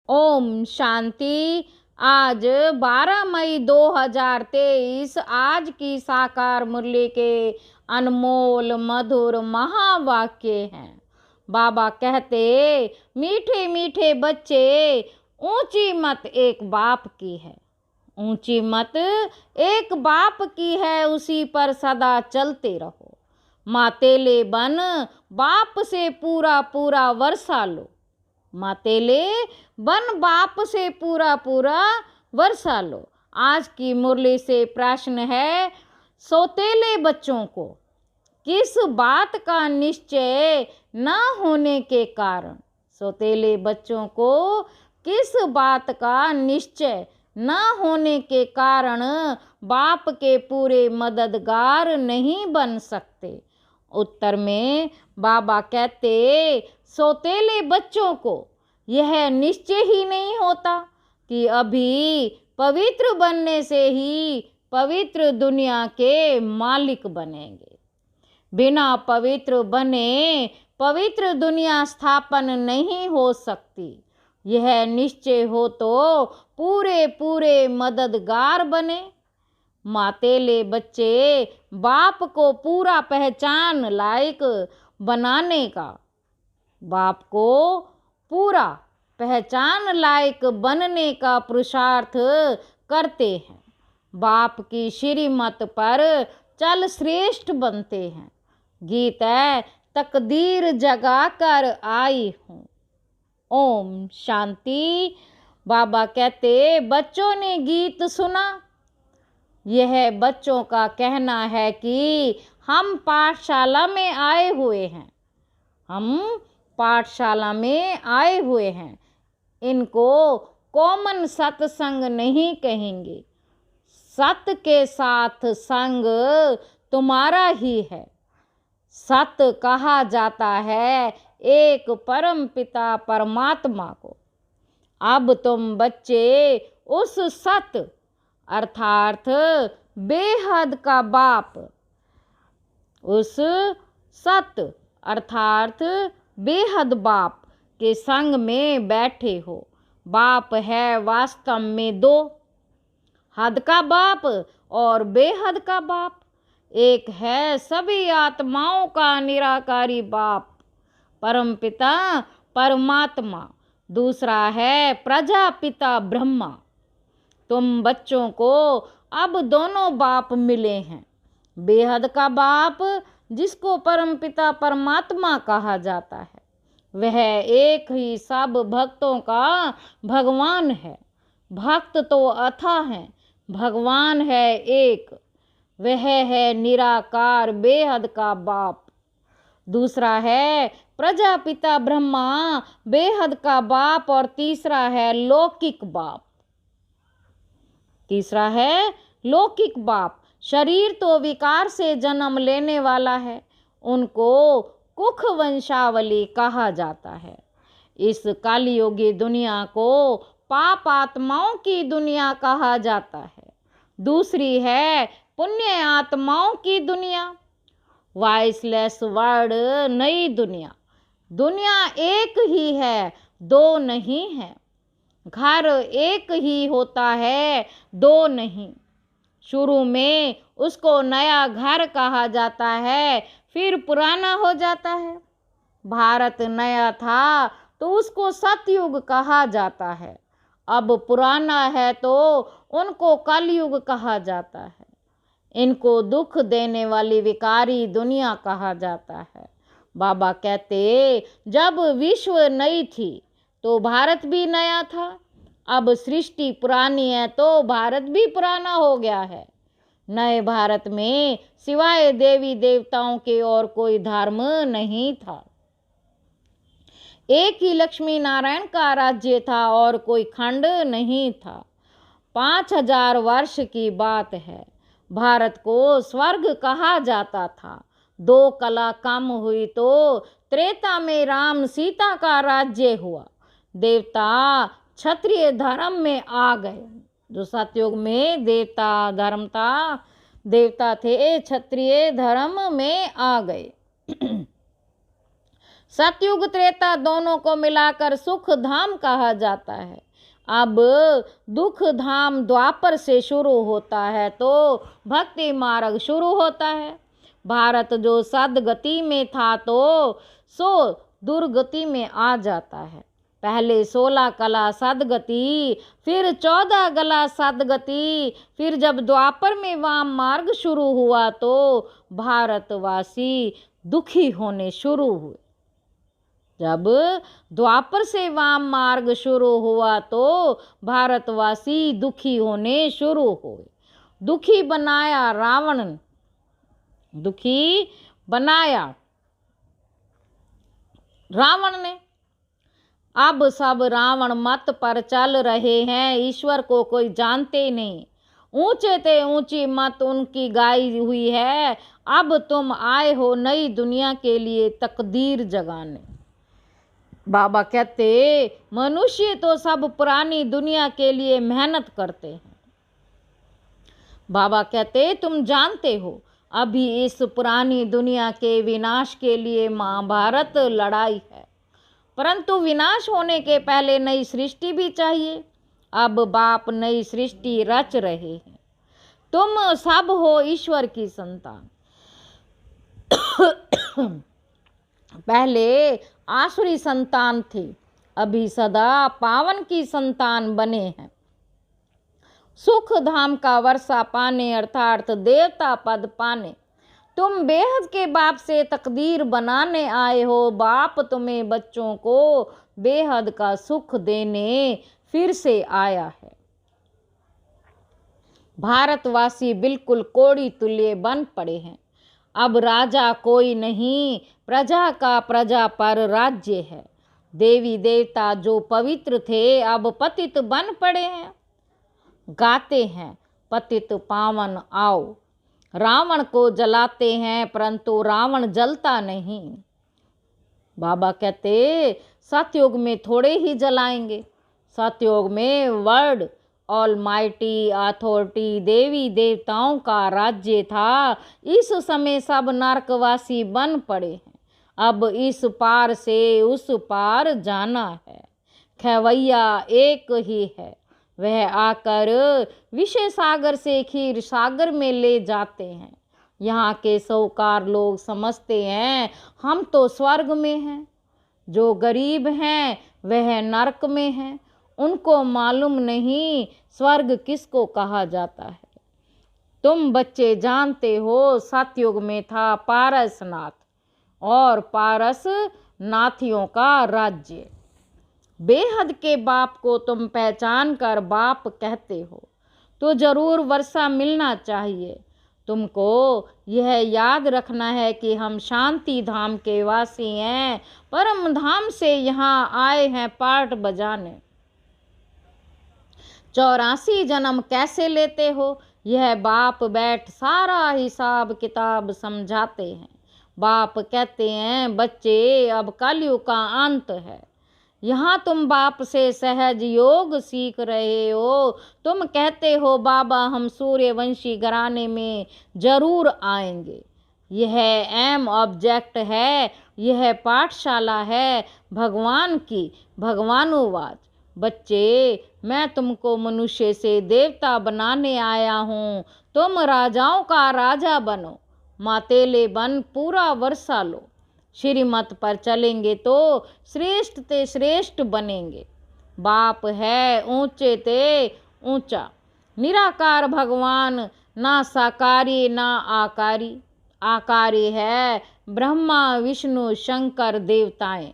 ओम शांति। आज 12 मई 2023 आज की साकार मुरली के अनमोल मधुर महावाक्य हैं। बाबा कहते, मीठे मीठे बच्चे, ऊंची मत एक बाप की है। ऊंची मत एक बाप की है, उसी पर सदा चलते रहो। मातेले बन बाप से पूरा पूरा वर्षा लो। मातेले बन बाप से पूरा पूरा वर्षा लो। आज की मुरली से प्रश्न है, सौतेले बच्चों को किस बात का निश्चय न होने के कारण, सौतेले बच्चों को किस बात का निश्चय न होने के कारण बाप के पूरे मददगार नहीं बन सकते। उत्तर में बाबा कहते, सौतेले बच्चों को यह निश्चय ही नहीं होता कि अभी पवित्र बनने से ही पवित्र दुनिया के मालिक बनेंगे। बिना पवित्र बने पवित्र दुनिया स्थापन नहीं हो सकती। यह निश्चय हो तो पूरे पूरे मददगार बने। मातेले बच्चे बाप को पूरा पहचान लायक बनाने का, बाप को पूरा पहचान लायक बनने का पुरुषार्थ करते हैं। बाप की श्रीमत पर चल श्रेष्ठ बनते हैं। गीत है, तकदीर जगा कर आई हूँ। ओम शांति। बाबा कहते, बच्चों ने गीत सुना। यह बच्चों का कहना है कि हम पाठशाला में आए हुए हैं। हम पाठशाला में आए हुए हैं। इनको कॉमन सत्संग नहीं कहेंगे। सत्य के साथ संग तुम्हारा ही है। सत्य कहा जाता है एक परम पिता परमात्मा को। अब तुम बच्चे उस सत्य अर्थात बेहद का बाप, उस सत्य अर्थात बेहद बाप के संग में बैठे हो। बाप है वास्तव में दो, हद का बाप और बेहद का बाप। एक है सभी आत्माओं का निराकारी बाप परमपिता परमात्मा, दूसरा है प्रजापिता ब्रह्मा। तुम बच्चों को अब दोनों बाप मिले हैं। बेहद का बाप जिसको परमपिता परमात्मा कहा जाता है, वह एक ही सब भक्तों का भगवान है। भक्त तो अथाह हैं, भगवान है एक, वह है निराकार बेहद का बाप। दूसरा है प्रजापिता ब्रह्मा बेहद का बाप और तीसरा है लौकिक बाप। तीसरा है लौकिक बाप। शरीर तो विकार से जन्म लेने वाला है, उनको कुख वंशावली कहा जाता है। इस कालियोगी दुनिया को पाप आत्माओं की दुनिया कहा जाता है। दूसरी है पुण्य आत्माओं की दुनिया, वॉइसलेस वर्ड, नई दुनिया। दुनिया एक ही है, दो नहीं है। घर एक ही होता है, दो नहीं। शुरू में उसको नया घर कहा जाता है, फिर पुराना हो जाता है। भारत नया था तो उसको सतयुग कहा जाता है। अब पुराना है तो उनको कलयुग कहा जाता है। इनको दुख देने वाली विकारी दुनिया कहा जाता है। बाबा कहते, जब विश्व नई थी तो भारत भी नया था। अब सृष्टि पुरानी है तो भारत भी पुराना हो गया है। नए भारत में सिवाय देवी देवताओं के और कोई धर्म नहीं था। एक ही लक्ष्मी नारायण का राज्य था और कोई खंड नहीं था। 5000 वर्ष की बात है। भारत को स्वर्ग कहा जाता था। 2 कला कम हुई तो त्रेता में राम सीता का राज्य हुआ। देवता क्षत्रिय धर्म में आ गए। जो सतयुग में देवता धर्म था, देवता थे, क्षत्रिय धर्म में आ गए। सतयुग त्रेता दोनों को मिलाकर सुख धाम कहा जाता है। अब दुख धाम द्वापर से शुरू होता है तो भक्ति मार्ग शुरू होता है। भारत जो सदगति में था तो सो दुर्गति में आ जाता है। पहले 16 कला सदगति, फिर 14 कला सदगति, फिर जब द्वापर में वाम मार्ग शुरू हुआ तो भारतवासी दुखी होने शुरू हुए। जब द्वापर से वाम मार्ग शुरू हुआ तो भारतवासी दुखी होने शुरू हुए। दुखी बनाया रावण ने, दुखी बनाया रावण ने। अब सब रावण मत पर चल रहे हैं, ईश्वर को कोई जानते नहीं। ऊंचे ते ऊंची मत उनकी गाई हुई है। अब तुम आए हो नई दुनिया के लिए तकदीर जगाने। बाबा कहते मनुष्य तो सब पुरानी दुनिया के लिए मेहनत करते हैं। बाबा कहते तुम जानते हो अभी इस पुरानी दुनिया के विनाश के लिए महाभारत लड़ाई है, परंतु विनाश होने के पहले नई सृष्टि भी चाहिए। अब बाप नई सृष्टि रच रहे हैं। तुम सब हो ईश्वर की संतान। पहले आसुरी संतान थे, अभी सदा पावन की संतान बने हैं। सुख धाम का वर्षा पाने अर्थात देवता पद पाने तुम बेहद के बाप से तकदीर बनाने आए हो। बाप तुम्हें बच्चों को बेहद का सुख देने फिर से आया है। भारतवासी बिल्कुल कोड़ी तुल्य बन पड़े हैं। अब राजा कोई नहीं, प्रजा का प्रजा पर राज्य है। देवी देवता जो पवित्र थे अब पतित बन पड़े हैं। गाते हैं पतित पावन आओ। रावण को जलाते हैं परंतु रावण जलता नहीं। बाबा कहते सतयुग में थोड़े ही जलाएंगे। सतयुग में वर्ड ऑलमाइटी अथॉरिटी देवी देवताओं का राज्य था। इस समय सब नरकवासी बन पड़े हैं। अब इस पार से उस पार जाना है। खेवैया एक ही है, वह आकर विषय सागर से क्षीर सागर में ले जाते हैं। यहाँ के साहूकार लोग समझते हैं हम तो स्वर्ग में हैं, जो गरीब हैं वह नरक में हैं। उनको मालूम नहीं स्वर्ग किसको कहा जाता है। तुम बच्चे जानते हो सतयुग में था पारसनाथ और पारस नाथियों का राज्य। बेहद के बाप को तुम पहचान कर बाप कहते हो तो जरूर वर्षा मिलना चाहिए। तुमको यह याद रखना है कि हम शांति धाम के वासी हैं, परम धाम से यहाँ आए हैं पाठ बजाने। 84 जन्म कैसे लेते हो यह बाप बैठ सारा हिसाब किताब समझाते हैं। बाप कहते हैं बच्चे अब कलयुग का अंत है। यहाँ तुम बाप से सहज योग सीख रहे हो। तुम कहते हो बाबा हम सूर्यवंशी घराने में जरूर आएंगे। यह एम ऑब्जेक्ट है, यह पाठशाला है भगवान की भगवानुवाद। बच्चे मैं तुमको मनुष्य से देवता बनाने आया हूँ। तुम राजाओं का राजा बनो, मातेले बन पूरा वर्षा लो। श्रीमत पर चलेंगे तो श्रेष्ठ ते श्रेष्ठ बनेंगे। बाप है ऊंचे ते ऊंचा, निराकार भगवान, ना साकारी ना आकारी। आकारी है ब्रह्मा विष्णु शंकर देवताएं,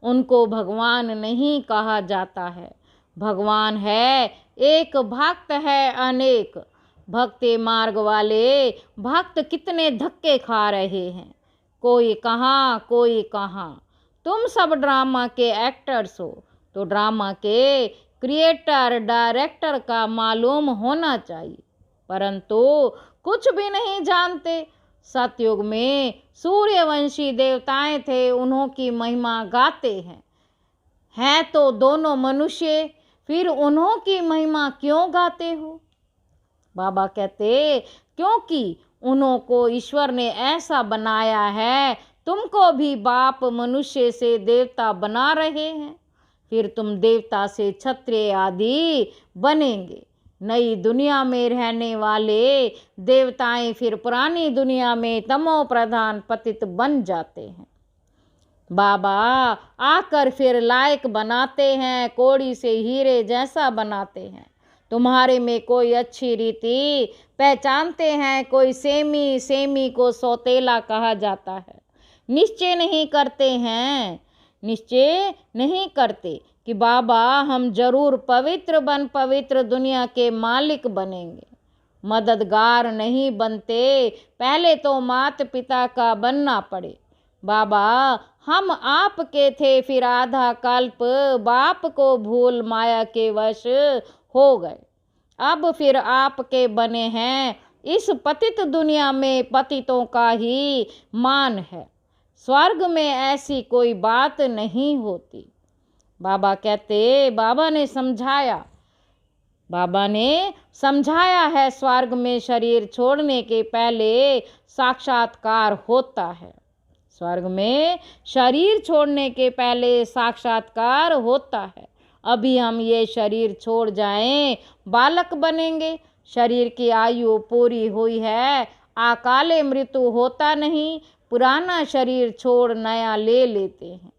उनको भगवान नहीं कहा जाता है। भगवान है एक, भक्त है अनेक। भक्ति मार्ग वाले भक्त कितने धक्के खा रहे हैं, कोई कहाँ कोई कहाँ। तुम सब ड्रामा के एक्टर्स हो तो ड्रामा के क्रिएटर डायरेक्टर का मालूम होना चाहिए, परंतु कुछ भी नहीं जानते। सतयुग में सूर्यवंशी देवताएं थे, उन्हों की महिमा गाते हैं तो दोनों मनुष्य, फिर उन्हों की महिमा क्यों गाते हो। बाबा कहते क्योंकि उन्हों को ईश्वर ने ऐसा बनाया है तुमको भी बाप मनुष्य से देवता बना रहे हैं, फिर तुम देवता से क्षत्रिय आदि बनेंगे। नई दुनिया में रहने वाले देवताएं फिर पुरानी दुनिया में तमो प्रधान पतित बन जाते हैं। बाबा आकर फिर लायक बनाते हैं, कोड़ी से हीरे जैसा बनाते हैं। तुम्हारे में कोई अच्छी रीति पहचानते हैं, कोई सेमी को सौतेला कहा जाता है। निश्चय नहीं करते कि बाबा हम जरूर पवित्र दुनिया के मालिक बनेंगे। मददगार नहीं बनते, पहले तो माता पिता का बनना पड़े। बाबा हम आपके थे, फिर आधा कल्प बाप को भूल माया के वश हो गए, अब फिर आपके बने हैं। इस पतित दुनिया में पतितों का ही मान है, स्वर्ग में ऐसी कोई बात नहीं होती। बाबा कहते बाबा ने समझाया है, स्वर्ग में शरीर छोड़ने के पहले साक्षात्कार होता है। स्वर्ग में शरीर छोड़ने के पहले साक्षात्कार होता है। अभी हम ये शरीर छोड़ जाएं, बालक बनेंगे। शरीर की आयु पूरी हुई है, अकाले मृत्यु होता नहीं। पुराना शरीर छोड़ नया ले लेते हैं।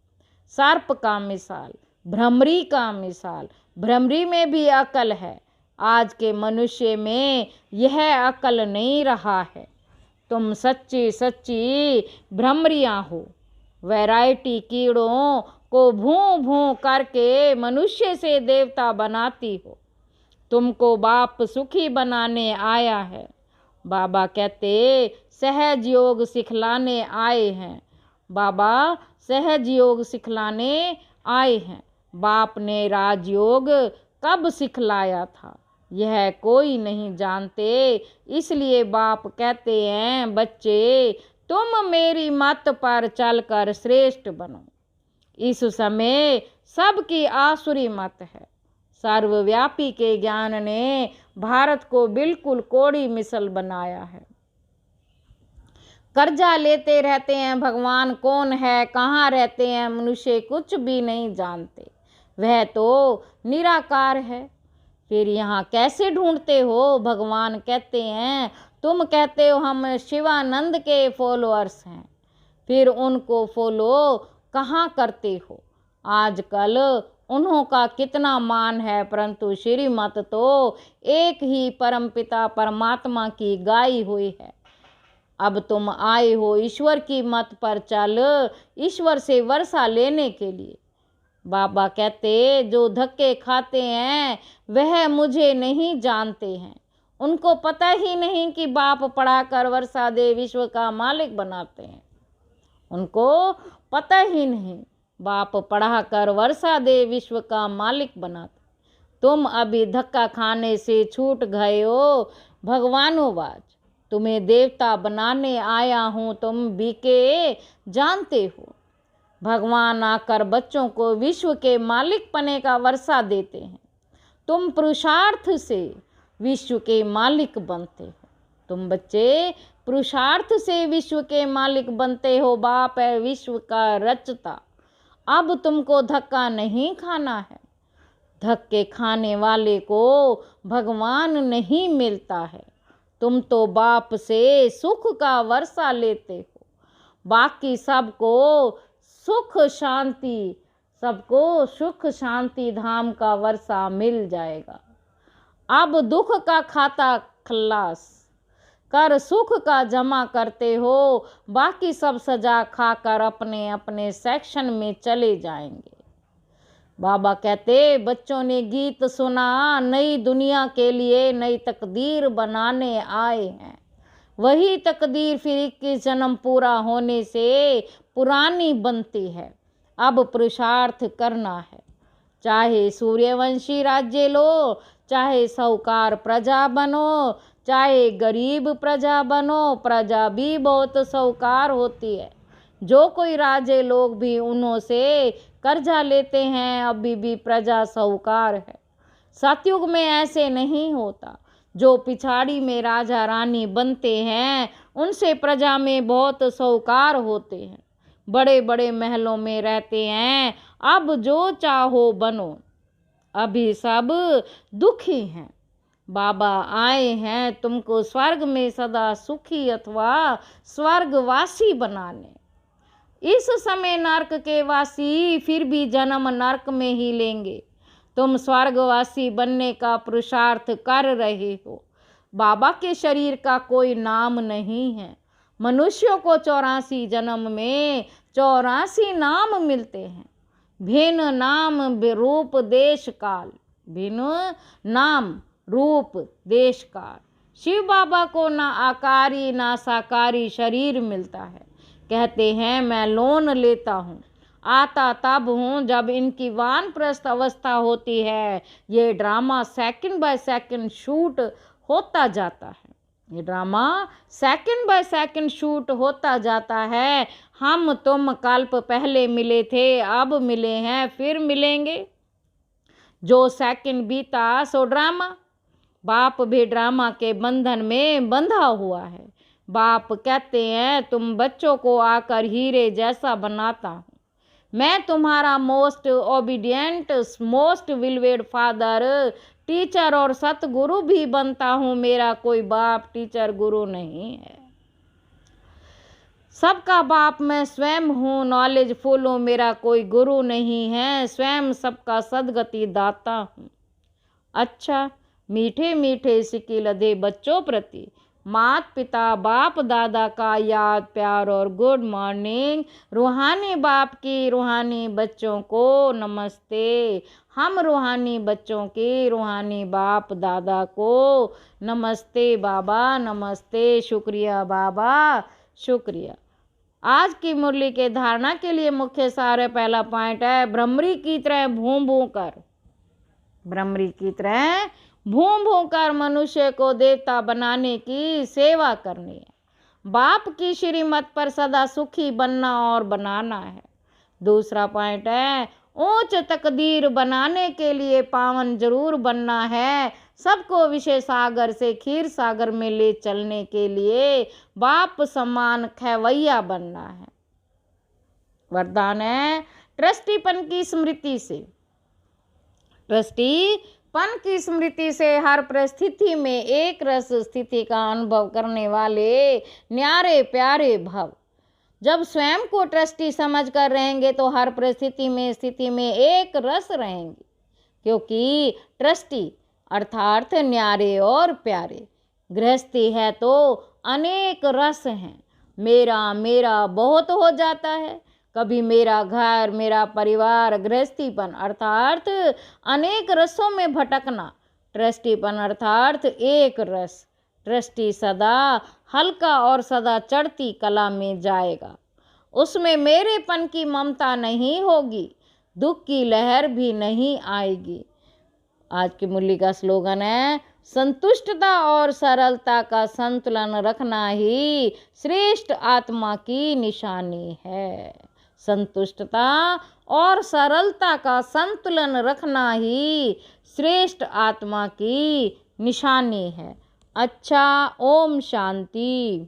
सर्प का मिसाल, भ्रमरी का मिसाल, भ्रमरी में भी अकल है, आज के मनुष्य में यह अकल नहीं रहा है। तुम सच्ची भ्रमरियाँ हो, वैरायटी कीड़ों को भूं भूं करके मनुष्य से देवता बनाती हो। तुमको बाप सुखी बनाने आया है। बाबा कहते सहज योग सिखलाने आए हैं। बाबा सहज योग सिखलाने आए हैं। बाप ने राजयोग कब सिखलाया था यह कोई नहीं जानते, इसलिए बाप कहते हैं बच्चे तुम मेरी मत पर चलकर श्रेष्ठ बनो। इस समय सबकी आसुरी मत है। सर्वव्यापी के ज्ञान ने भारत को बिल्कुल कोड़ी मिसल बनाया है। कर्जा लेते रहते हैं, भगवान कौन है, कहाँ रहते हैं, मनुष्य कुछ भी नहीं जानते, वह तो निराकार है। फिर यहाँ कैसे ढूंढते हो? भगवान कहते हैं तुम कहते हो हम शिवानंद के फॉलोअर्स हैं, फिर उनको फॉलो कहाँ करते हो? आजकल उन्हों का कितना मान है, परंतु श्रीमत तो एक ही परमपिता परमात्मा की गाई हुई है। अब तुम आए हो ईश्वर की मत पर चल, ईश्वर से वर्षा लेने के लिए। बाबा कहते जो धक्के खाते हैं वह मुझे नहीं जानते हैं, उनको पता ही नहीं कि बाप पढ़ाकर वर्षा दे विश्व का मालिक बनाते हैं। उनको पता ही नहीं बाप पढ़ाकर वर्षा दे विश्व का मालिक बनाते। तुम अभी धक्का खाने से छूट गए हो भगवानोवाज, तुम्हें देवता बनाने आया हूँ, तुम बीके जानते हो। भगवान आकर बच्चों को विश्व के मालिक पने का वर्षा देते हैं। तुम पुरुषार्थ से विश्व के मालिक बनते हो। तुम बच्चे पुरुषार्थ से विश्व के मालिक बनते हो। बाप है विश्व का रचता। अब तुमको धक्का नहीं खाना है। धक्के खाने वाले को भगवान नहीं मिलता है। तुम तो बाप से सुख का वर्षा लेते हो, बाकी सबको सुख शांति धाम का वर्षा मिल जाएगा। अब दुख का खाता खल्लास कर सुख का जमा करते हो, बाकी सब सजा खाकर अपने अपने सेक्शन में चले जाएंगे। बाबा कहते बच्चों ने गीत सुना, नई दुनिया के लिए नई तकदीर बनाने आए हैं। वही तकदीर फिर 21 जन्म पूरा होने से पुरानी बनती है। अब पुरुषार्थ करना है, चाहे सूर्यवंशी राज्य लो, चाहे साहूकार प्रजा बनो, चाहे गरीब प्रजा बनो। प्रजा भी बहुत साहूकार होती है। जो कोई राजे लोग भी उन्हों से कर्जा लेते हैं, अभी भी प्रजा साहूकार है। सतयुग में ऐसे नहीं होता। जो पिछाड़ी में राजा रानी बनते हैं उनसे प्रजा में बहुत साहूकार होते हैं। बड़े बड़े महलों में रहते हैं, अब जो चाहो बनो, अभी सब दुखी हैं। बाबा आए हैं तुमको स्वर्ग में सदा सुखी अथवा स्वर्गवासी बनाने। इस समय नरक के वासी फिर भी जन्म नरक में ही लेंगे। तुम स्वर्गवासी बनने का पुरुषार्थ कर रहे हो। बाबा के शरीर का कोई नाम नहीं है। मनुष्यों को 84 जन्म में 84 नाम मिलते हैं। भिन्न नाम रूप देश काल, भिन्न नाम रूप देश काल। शिव बाबा को ना आकारी ना साकारी शरीर मिलता है। कहते हैं मैं लोन लेता हूँ, आता तब हूँ जब इनकी वानप्रस्थ अवस्था होती है। ये drama second by second shoot होता जाता है। ये drama second by second shoot होता जाता है। हम तुम कल्प पहले मिले थे, अब मिले हैं, फिर मिलेंगे। जो सेकंड बीता सो ड्रामा। बाप भी ड्रामा के बंधन में बंधा हुआ है। बाप कहते हैं तुम बच्चों को आकर हीरे जैसा बनाता हूँ। मैं तुम्हारा most obedient, most beloved father, teacher और सतगुरु भी बनता हूँ। मेरा कोई बाप टीचर गुरु नहीं है। सबका बाप मैं स्वयं हूँ, नॉलेज फुल हूँ। मेरा कोई गुरु नहीं है, स्वयं सबका सदगति दाता हूँ। अच्छा, मीठे मीठे सिक्के लदे बच्चों प्रति मात पिता बाप दादा का याद प्यार और गुड मॉर्निंग। रूहानी बाप की रूहानी बच्चों को नमस्ते। हम रूहानी बच्चों की रूहानी बाप दादा को नमस्ते बाबा, नमस्ते। शुक्रिया बाबा, शुक्रिया। आज की मुरली के धारणा के लिए मुख्य सार है। पहला पॉइंट है भ्रमरी की तरह भूं भूं कर, भ्रमरी की तरह भूं भूं कर मनुष्य को देवता बनाने की सेवा करनी है। बाप की श्रीमत पर सदा सुखी बनना और बनाना है। दूसरा पॉइंट है ऊंच तकदीर बनाने के लिए पावन जरूर बनना है। सबको विषय सागर से क्षीर सागर में ले चलने के लिए बाप समान खैवैया बनना है। वरदान है ट्रस्टीपन की स्मृति से, ट्रस्टीपन की स्मृति से हर परिस्थिति में एक रस स्थिति का अनुभव करने वाले न्यारे प्यारे भव। जब स्वयं को ट्रस्टी समझ कर रहेंगे तो हर परिस्थिति में स्थिति में एक रस रहेंगे, क्योंकि ट्रस्टी अर्थात न्यारे और प्यारे। गृहस्थी है तो अनेक रस हैं। मेरा मेरा बहुत हो जाता है। कभी मेरा घर, मेरा परिवार, गृहस्थीपन अर्थात अनेक रसों में भटकना। ट्रस्टीपन अर्थात एक रस। ट्रस्टी सदा हल्का और सदा चढ़ती कला में जाएगा। उसमें मेरेपन की ममता नहीं होगी, दुख की लहर भी नहीं आएगी। आज की मुरली का स्लोगन है संतुष्टता और सरलता का संतुलन रखना ही श्रेष्ठ आत्मा की निशानी है। संतुष्टता और सरलता का संतुलन रखना ही श्रेष्ठ आत्मा की निशानी है। अच्छा, ओम शांति।